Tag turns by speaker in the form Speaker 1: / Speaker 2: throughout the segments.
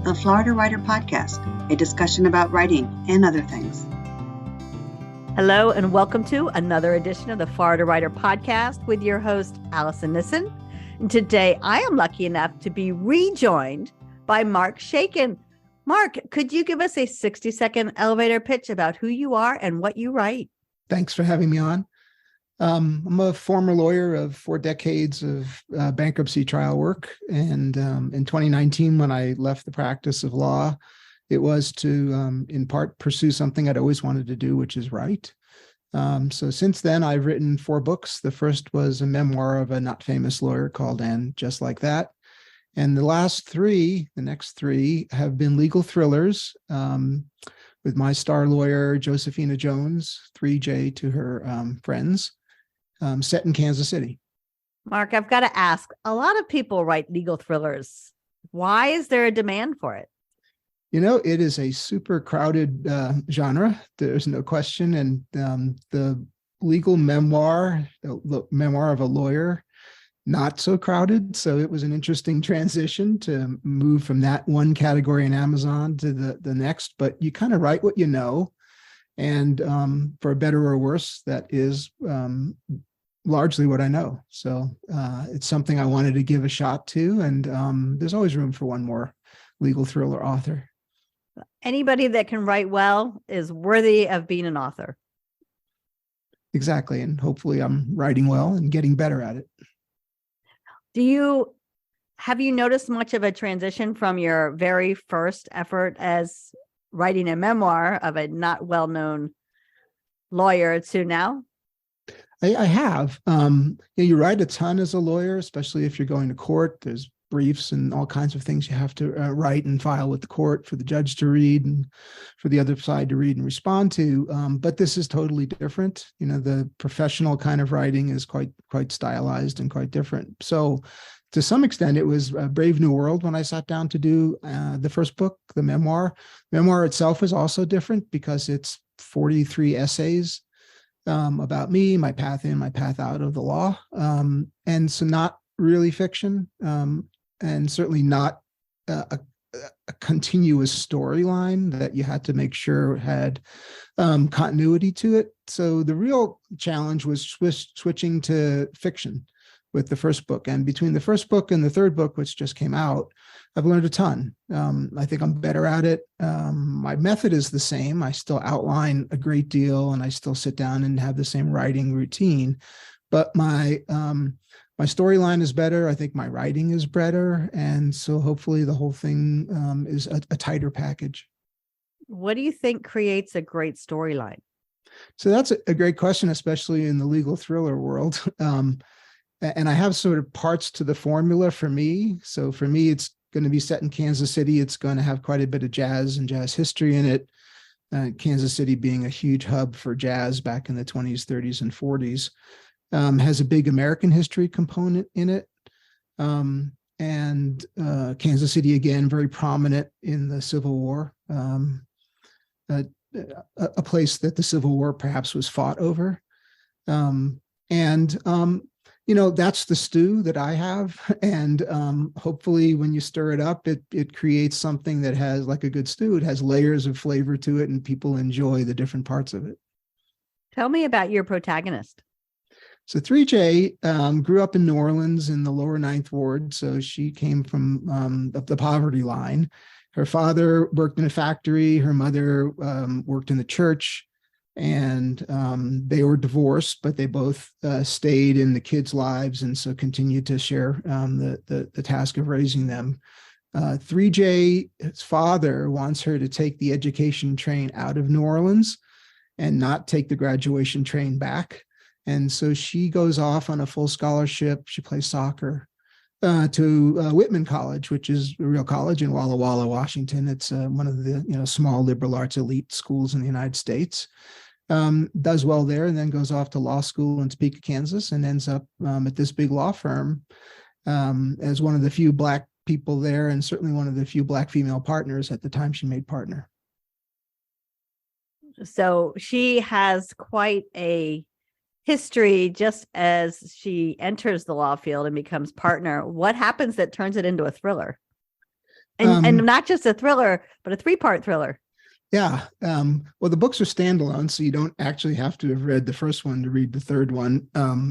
Speaker 1: the Florida Writer Podcast, a discussion about writing and other things.
Speaker 2: Hello, and welcome to another edition of the Florida Writer Podcast with your host, Allison Nissen. And today, I am lucky enough to be rejoined by Mark Shaiken. Mark, could you give us a 60-second elevator pitch about who you are and what you write?
Speaker 3: Thanks for having me on. I'm a former lawyer of 4 decades of bankruptcy trial work. And in 2019, when I left the practice of law, it was to, in part, pursue something I'd always wanted to do, which is write. So since then, I've written 4 books. The first was a memoir of a not famous lawyer called And Just Like That. And the next three have been legal thrillers with my star lawyer, Josephina Jones, 3J to her friends, set in Kansas City.
Speaker 2: Mark, I've got to ask, a lot of people write legal thrillers. Why is there a demand for it?
Speaker 3: You know, it is a super crowded genre. There's no question. And the legal memoir, the memoir of a lawyer, not so crowded. So it was an interesting transition to move from that one category in Amazon to the next. But you kind of write what you know. And for better or worse, that is largely what I know. So it's something I wanted to give a shot to. And there's always room for one more legal thriller author.
Speaker 2: Anybody that can write well is worthy of being an author.
Speaker 3: Exactly. And hopefully I'm writing well and getting better at it.
Speaker 2: Have you noticed much of a transition from your very first effort as writing a memoir of a not well-known lawyer to now?
Speaker 3: I have. You write a ton as a lawyer, especially if you're going to court. There's briefs and all kinds of things you have to write and file with the court for the judge to read and for the other side to read and respond to. But this is totally different. You know, the professional kind of writing is quite stylized and quite different. So to some extent, it was a brave new world when I sat down to do the first book, the memoir. Memoir itself is also different because it's 43 essays about me, my path in, my path out of the law. And so not really fiction, and certainly not a continuous storyline that you had to make sure had continuity to it. So the real challenge was switching to fiction with the first book. And between the first book and the third book, which just came out, I've learned a ton. I think I'm better at it. My method is the same. I still outline a great deal and I still sit down and have the same writing routine. But my storyline is better. I think my writing is better. And so hopefully the whole thing is a tighter package.
Speaker 2: What do you think creates a great storyline?
Speaker 3: So that's a great question, especially in the legal thriller world. And I have sort of parts to the formula for me. So for me, it's going to be set in Kansas City. It's going to have quite a bit of jazz and jazz history in it. Kansas City being a huge hub for jazz back in the 20s, 30s, and 40s. Has a big American history component in it. And Kansas City, again, very prominent in the Civil War, a place that the Civil War perhaps was fought over. That's the stew that I have. And hopefully when you stir it up, it creates something that has, like a good stew, it has layers of flavor to it and people enjoy the different parts of it.
Speaker 2: Tell me about your protagonist.
Speaker 3: So 3J grew up in New Orleans in the lower Ninth Ward. So she came from the poverty line. Her father worked in a factory. Her mother worked in the church. And they were divorced, but they both stayed in the kids' lives and so continued to share the task of raising them. 3J's father wants her to take the education train out of New Orleans and not take the graduation train back. And so she goes off on a full scholarship. She plays soccer to Whitman College, which is a real college in Walla Walla, Washington. It's one of the small liberal arts elite schools in the United States. Does well there and then goes off to law school in Topeka, Kansas, and ends up at this big law firm as one of the few Black people there and certainly one of the few Black female partners at the time she made partner.
Speaker 2: So she has quite a history just as she enters the law field and becomes partner. What happens that turns it into a thriller? And not just a thriller, but a 3-part thriller.
Speaker 3: Yeah. Well, the books are standalone, so you don't actually have to have read the first one to read the third one.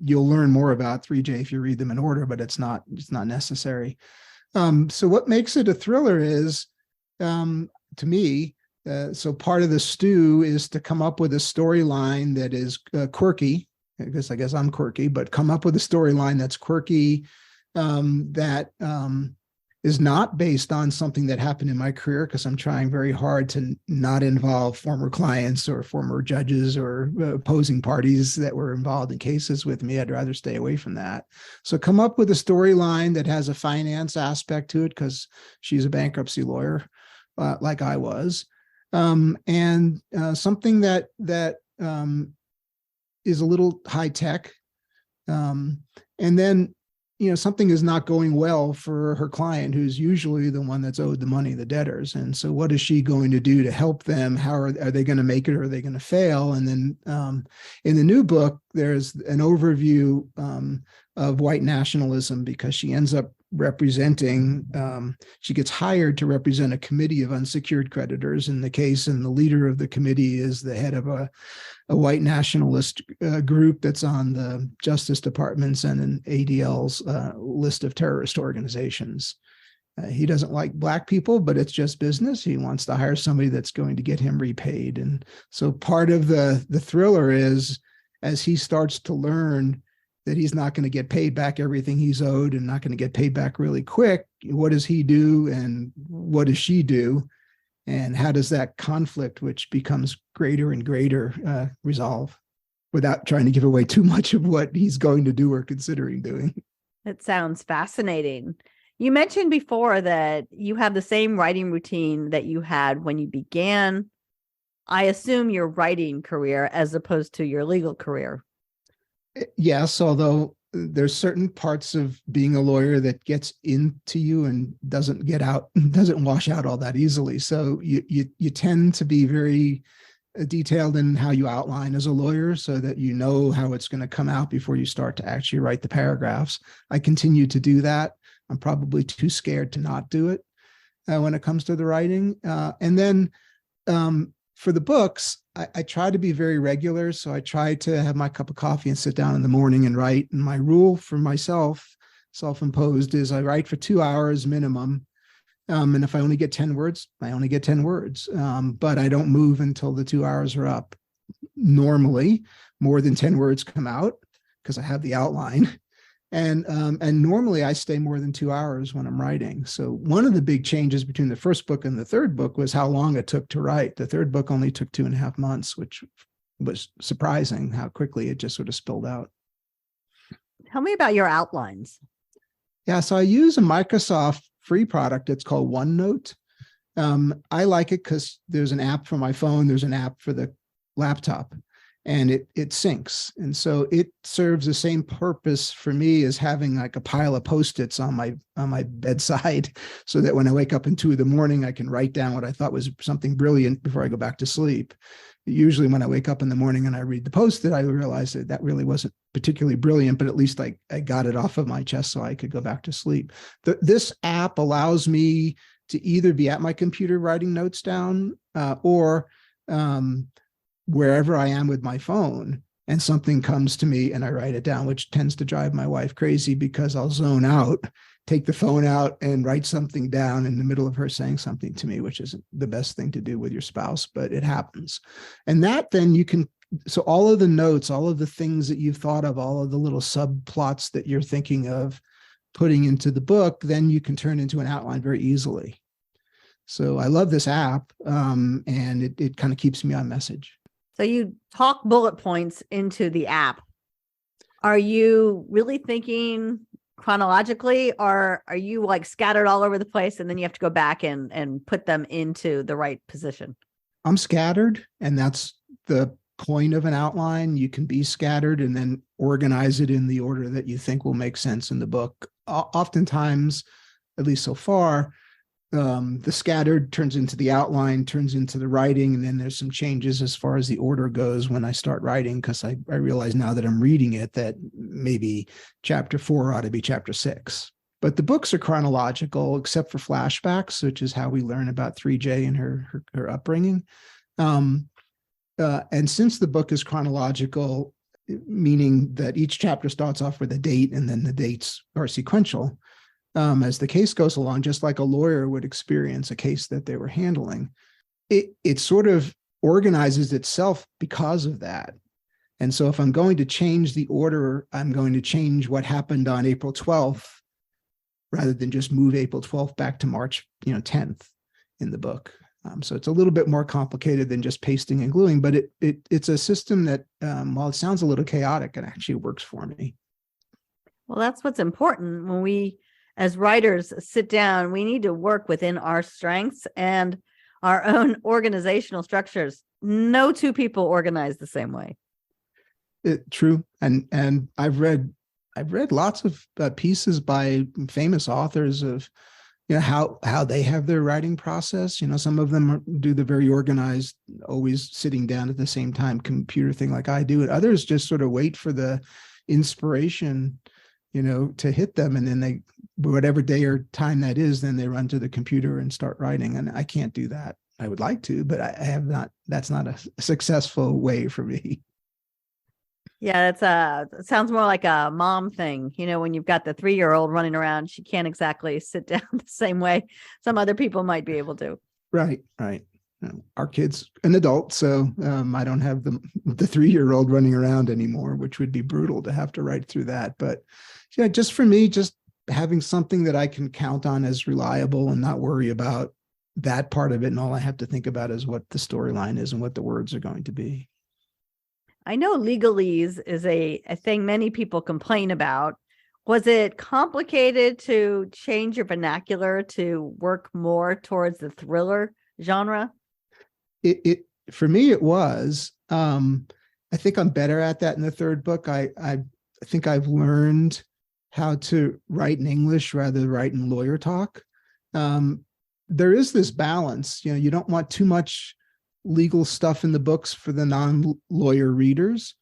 Speaker 3: You'll learn more about 3J if you read them in order, but it's not necessary. So what makes it a thriller is, to me, so part of the stew is to come up with a storyline that is quirky. I guess I'm quirky, but come up with a storyline that's quirky, that is not based on something that happened in my career, because I'm trying very hard to not involve former clients or former judges or opposing parties that were involved in cases with me. I'd rather stay away from that. So come up with a storyline that has a finance aspect to it, because she's a bankruptcy lawyer, like I was, and something that is a little high tech, and then something is not going well for her client, who's usually the one that's owed the money, the debtors. And so what is she going to do to help them? How are they going to make it, or are they going to fail? And then in the new book, there's an overview of white nationalism, because she ends up representing, she gets hired to represent a committee of unsecured creditors in the case. And the leader of the committee is the head of a white nationalist group that's on the Justice Department's and an ADL's list of terrorist organizations. He doesn't like Black people, but it's just business. He wants to hire somebody that's going to get him repaid. And so part of the thriller is, as he starts to learn that he's not going to get paid back everything he's owed and not going to get paid back really quick, what does he do and what does she do? And how does that conflict, which becomes greater and greater, resolve, without trying to give away too much of what he's going to do or considering doing?
Speaker 2: It sounds fascinating. You mentioned before that you have the same writing routine that you had when you began, I assume, your writing career as opposed to your legal career.
Speaker 3: Yes, although there's certain parts of being a lawyer that gets into you and doesn't get out, doesn't wash out all that easily. So you tend to be very detailed in how you outline as a lawyer, so that you know how it's going to come out before you start to actually write the paragraphs. I continue to do that. I'm probably too scared to not do it when it comes to the writing. And then for the books, I try to be very regular. So I try to have my cup of coffee and sit down in the morning and write. And my rule for myself, self-imposed, is I write for 2 hours minimum. And if I only get 10 words, I only get 10 words. But I don't move until the 2 hours are up. Normally, more than 10 words come out because I have the outline. And normally I stay more than 2 hours when I'm writing. So one of the big changes between the first book and the third book was how long it took to write. The third book only took 2.5 months, which was surprising how quickly it just sort of spilled out.
Speaker 2: Tell me about your outlines.
Speaker 3: Yeah, so I use a Microsoft free product. It's called OneNote. I like it because there's an app for my phone. There's an app for the laptop. And it syncs. And so it serves the same purpose for me as having like a pile of Post-its on my bedside, so that when I wake up in 2 a.m, I can write down what I thought was something brilliant before I go back to sleep. Usually when I wake up in the morning and I read the Post-it, I realize that really wasn't particularly brilliant, but at least I got it off of my chest so I could go back to sleep. This app allows me to either be at my computer writing notes down or wherever I am with my phone, and something comes to me and I write it down, which tends to drive my wife crazy because I'll zone out, take the phone out and write something down in the middle of her saying something to me, which isn't the best thing to do with your spouse, but it happens. And that then you can, so all of the notes, all of the things that you've thought of, all of the little subplots that you're thinking of putting into the book, then you can turn into an outline very easily. So I love this app, and it kind of keeps me on message.
Speaker 2: So you talk bullet points into the app. Are you really thinking chronologically, or are you like scattered all over the place and then you have to go back and put them into the right position?
Speaker 3: I'm scattered, and that's the point of an outline. You can be scattered and then organize it in the order that you think will make sense in the book. Oftentimes, at least so far, the scattered turns into the outline, turns into the writing, and then there's some changes as far as the order goes when I start writing, because I realize now that I'm reading it that maybe chapter 4 ought to be chapter 6. But the books are chronological, except for flashbacks, which is how we learn about 3J and her upbringing. And since the book is chronological, meaning that each chapter starts off with a date and then the dates are sequential, as the case goes along, just like a lawyer would experience a case that they were handling, it sort of organizes itself because of that. And so if I'm going to change the order, I'm going to change what happened on April 12th rather than just move April 12th back to March 10th in the book. So it's a little bit more complicated than just pasting and gluing, but it's a system that, while it sounds a little chaotic, it actually works for me.
Speaker 2: Well, that's what's important. When we, as writers, sit down, we need to work within our strengths and our own organizational structures. No two people organize the same way.
Speaker 3: True. And I've read lots of pieces by famous authors of how they have their writing process. Some of them do the very organized, always sitting down at the same time computer thing like I do, and others just sort of wait for the inspiration to hit them, and then they, whatever day or time that is, then they run to the computer and start writing. And I can't do that. I would like to, but I have not. That's not a successful way for me.
Speaker 2: Yeah, it sounds more like a mom thing. When you've got the 3-year-old running around, she can't exactly sit down the same way some other people might be able to.
Speaker 3: Right. Our kid's an adult, so I don't have the 3-year-old running around anymore, which would be brutal to have to write through that. But yeah, just for me, just having something that I can count on as reliable and not worry about that part of it. And all I have to think about is what the storyline is and what the words are going to be.
Speaker 2: I know legalese is a thing many people complain about. Was it complicated to change your vernacular to work more towards the thriller genre?
Speaker 3: It for me, it was. I think I'm better at that in the third book. I think I've learned how to write in English rather than write in lawyer talk. There is this balance. You don't want too much legal stuff in the books for the non-lawyer readers.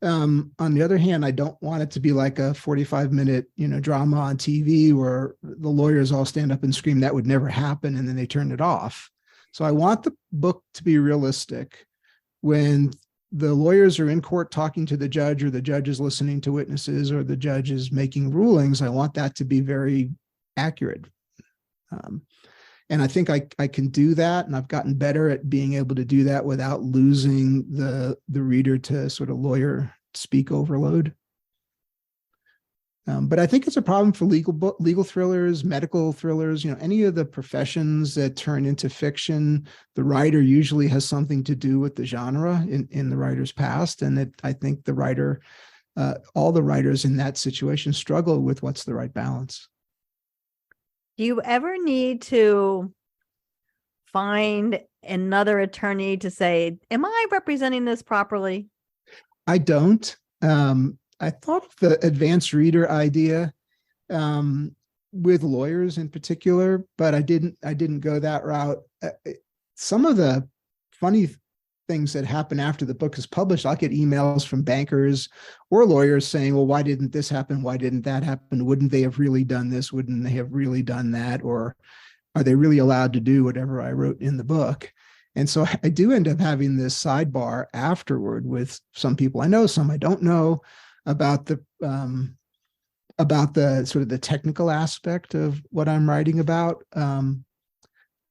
Speaker 3: On the other hand, I don't want it to be like a 45-minute, drama on TV where the lawyers all stand up and scream. That would never happen, and then they turn it off. So I want the book to be realistic. When the lawyers are in court talking to the judge, or the judge is listening to witnesses, or the judge is making rulings, I want that to be very accurate. And I think I can do that, and I've gotten better at being able to do that without losing the reader to sort of lawyer speak overload. But I think it's a problem for legal thrillers, medical thrillers, any of the professions that turn into fiction. The writer usually has something to do with the genre in the writer's past, and I think the writer, all the writers in that situation struggle with what's the right balance.
Speaker 2: Do you ever need to find another attorney to say, am I representing this properly?
Speaker 3: I don't. I thought of the advanced reader idea with lawyers in particular, but I didn't go that route. Some of the funny things that happen after the book is published, I'll get emails from bankers or lawyers saying, well, why didn't this happen? Why didn't that happen? Wouldn't they have really done this? Wouldn't they have really done that? Or are they really allowed to do whatever I wrote in the book? And so I do end up having this sidebar afterward with some people I know, some I don't know, about the sort of the technical aspect of what I'm writing about.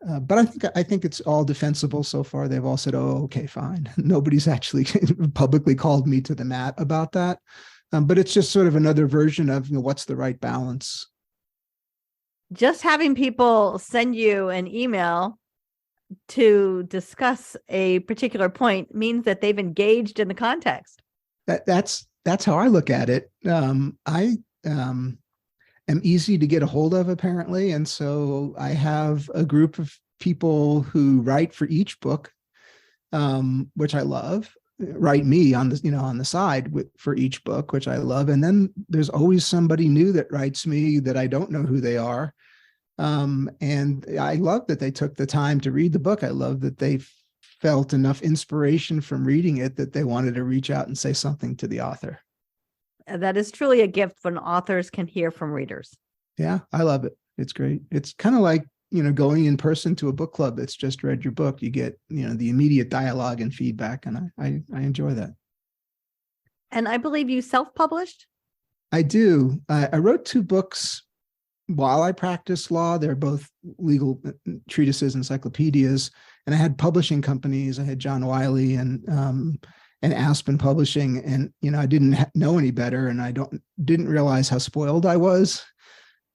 Speaker 3: But I think it's all defensible so far. They've all said, "Oh, okay, fine." Nobody's actually publicly called me to the mat about that. But it's just sort of another version of what's the right balance.
Speaker 2: Just having people send you an email to discuss a particular point means that they've engaged in the context.
Speaker 3: That's how I look at it. I am easy to get a hold of, apparently. And so I have a group of people who write for each book, which I love, write me on the side for each book, which I love. And then there's always somebody new that writes me that I don't know who they are. And I love that they took the time to read the book. I love that they felt enough inspiration from reading it that they wanted to reach out and say something to the author.
Speaker 2: That is truly a gift when authors can hear from readers.
Speaker 3: Yeah, I love it. It's great. It's kind of like, going in person to a book club that's just read your book. You get, the immediate dialogue and feedback. And I enjoy that.
Speaker 2: And I believe you self-published?
Speaker 3: I do. I wrote 2 books while I practiced law. They're both legal treatises, encyclopedias. And I had publishing companies. I had John Wiley and Aspen Publishing. And, I didn't know any better. And I didn't realize how spoiled I was,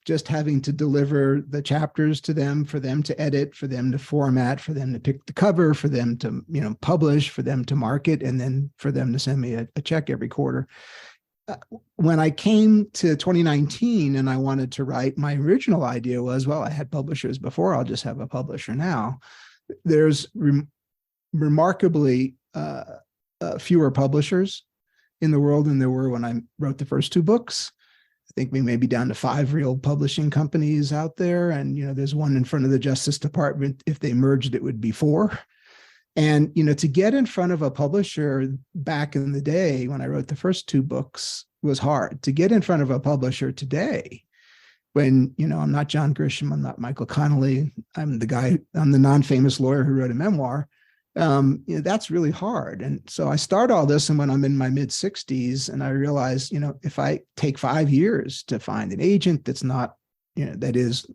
Speaker 3: just having to deliver the chapters to them, for them to edit, for them to format, for them to pick the cover, for them to, publish, for them to market, and then for them to send me a check every quarter. When I came to 2019 and I wanted to write, my original idea was, well, I had publishers before, I'll just have a publisher now. There's remarkably fewer publishers in the world than there were when I wrote the first 2 books. I think we may be down to 5 real publishing companies out there. And, there's one in front of the Justice Department. If they merged, it would be 4. And, to get in front of a publisher back in the day when I wrote the first 2 books was hard. To get in front of a publisher today, when, I'm not John Grisham, I'm not Michael Connolly, I'm the non-famous lawyer who wrote a memoir. That's really hard. And so I start all this, and when I'm in my mid-60s, and I realize, if I take 5 years to find an agent that's not, that is,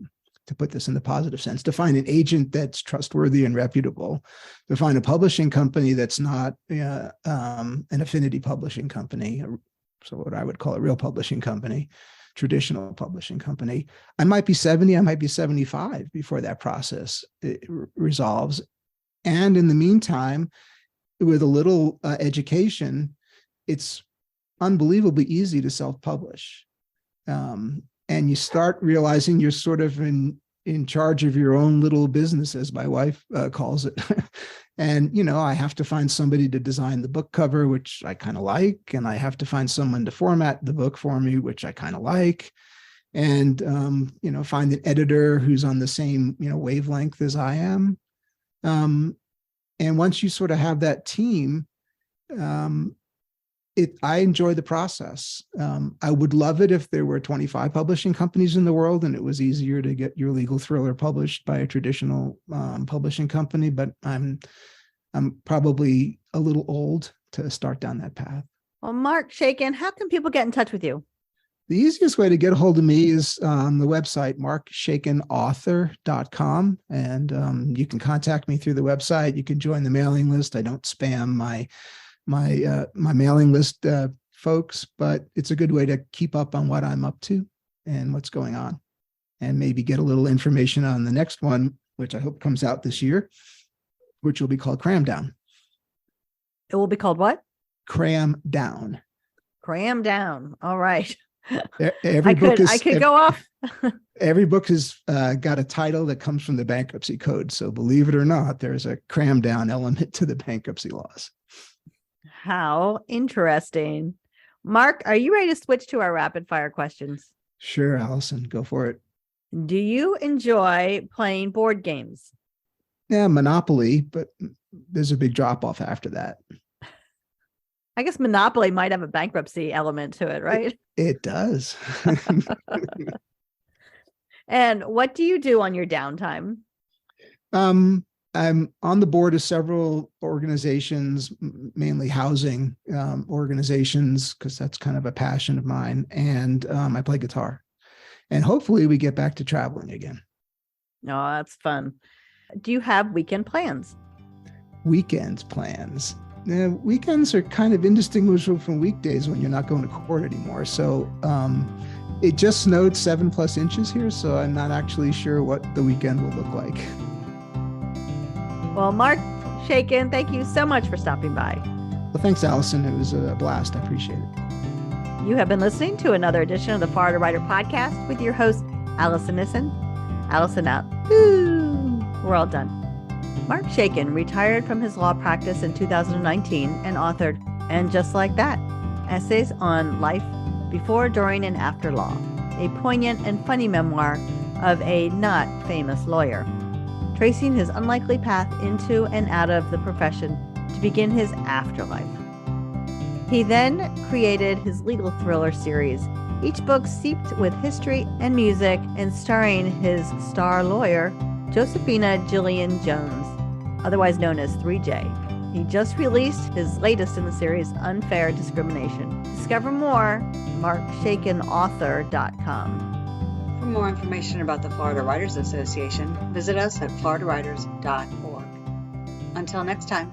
Speaker 3: to put this in the positive sense, to find an agent that's trustworthy and reputable, to find a publishing company that's not an affinity publishing company, so what I would call a real publishing company, traditional publishing company, I might be 70, I might be 75 before that process resolves. And in the meantime, with a little education, it's unbelievably easy to self-publish. And you start realizing you're sort of in charge of your own little business, as my wife calls it. And, I have to find somebody to design the book cover, which I kind of like. And I have to find someone to format the book for me, which I kind of like. And, find an editor who's on the same, wavelength as I am. And once you sort of have that team, I enjoy the process. I would love it if there were 25 publishing companies in the world and it was easier to get your legal thriller published by a traditional publishing company, but I'm probably a little old to start down that path.
Speaker 2: Well, Mark Shaiken, how can people get in touch with you?
Speaker 3: The easiest way to get a hold of me is on the website, markshakenauthor.com. And you can contact me through the website. You can join the mailing list. I don't spam my mailing list folks, but it's a good way to keep up on what I'm up to and what's going on, and maybe get a little information on the next one, which I hope comes out this year, which will be called Cram Down.
Speaker 2: It will be called what?
Speaker 3: Cram Down.
Speaker 2: Cram Down. All right.
Speaker 3: Every book
Speaker 2: I could go off.
Speaker 3: Every book has got a title that comes from the bankruptcy code. So believe it or not, there's a cram down element to the bankruptcy laws.
Speaker 2: How interesting. Mark, are you ready to switch to our rapid fire questions?
Speaker 3: Sure, Allison, go for it.
Speaker 2: Do you enjoy playing board games?
Speaker 3: Yeah, Monopoly, but there's a big drop off after that.
Speaker 2: I guess Monopoly might have a bankruptcy element to it, right?
Speaker 3: It does.
Speaker 2: And what do you do on your downtime?
Speaker 3: I'm on the board of several organizations, mainly housing organizations, because that's kind of a passion of mine. And I play guitar. And hopefully we get back to traveling again.
Speaker 2: Oh, that's fun. Do you have weekend plans?
Speaker 3: Weekend plans. Weekends are kind of indistinguishable from weekdays when you're not going to court anymore. So it just snowed 7+ inches here, so I'm not actually sure what the weekend will look like.
Speaker 2: Well, Mark Shaiken, thank you so much for stopping by.
Speaker 3: Well, thanks, Allison. It was a blast. I appreciate it.
Speaker 2: You have been listening to another edition of the Florida Writer Podcast with your host, Allison Nissen. Allison out. Ooh, we're all done. Mark Shaiken retired from his law practice in 2019 and authored And Just Like That, essays on life before, during, and after law, a poignant and funny memoir of a not famous lawyer, tracing his unlikely path into and out of the profession to begin his afterlife. He then created his legal thriller series, each book steeped with history and music and starring his star lawyer, Josephina Jillian Jones, otherwise known as 3J. He just released his latest in the series, Unfair Discrimination. Discover more, markshakenauthor.com.
Speaker 1: For more information about the Florida Writers Association, visit us at floridawriters.org. Until next time.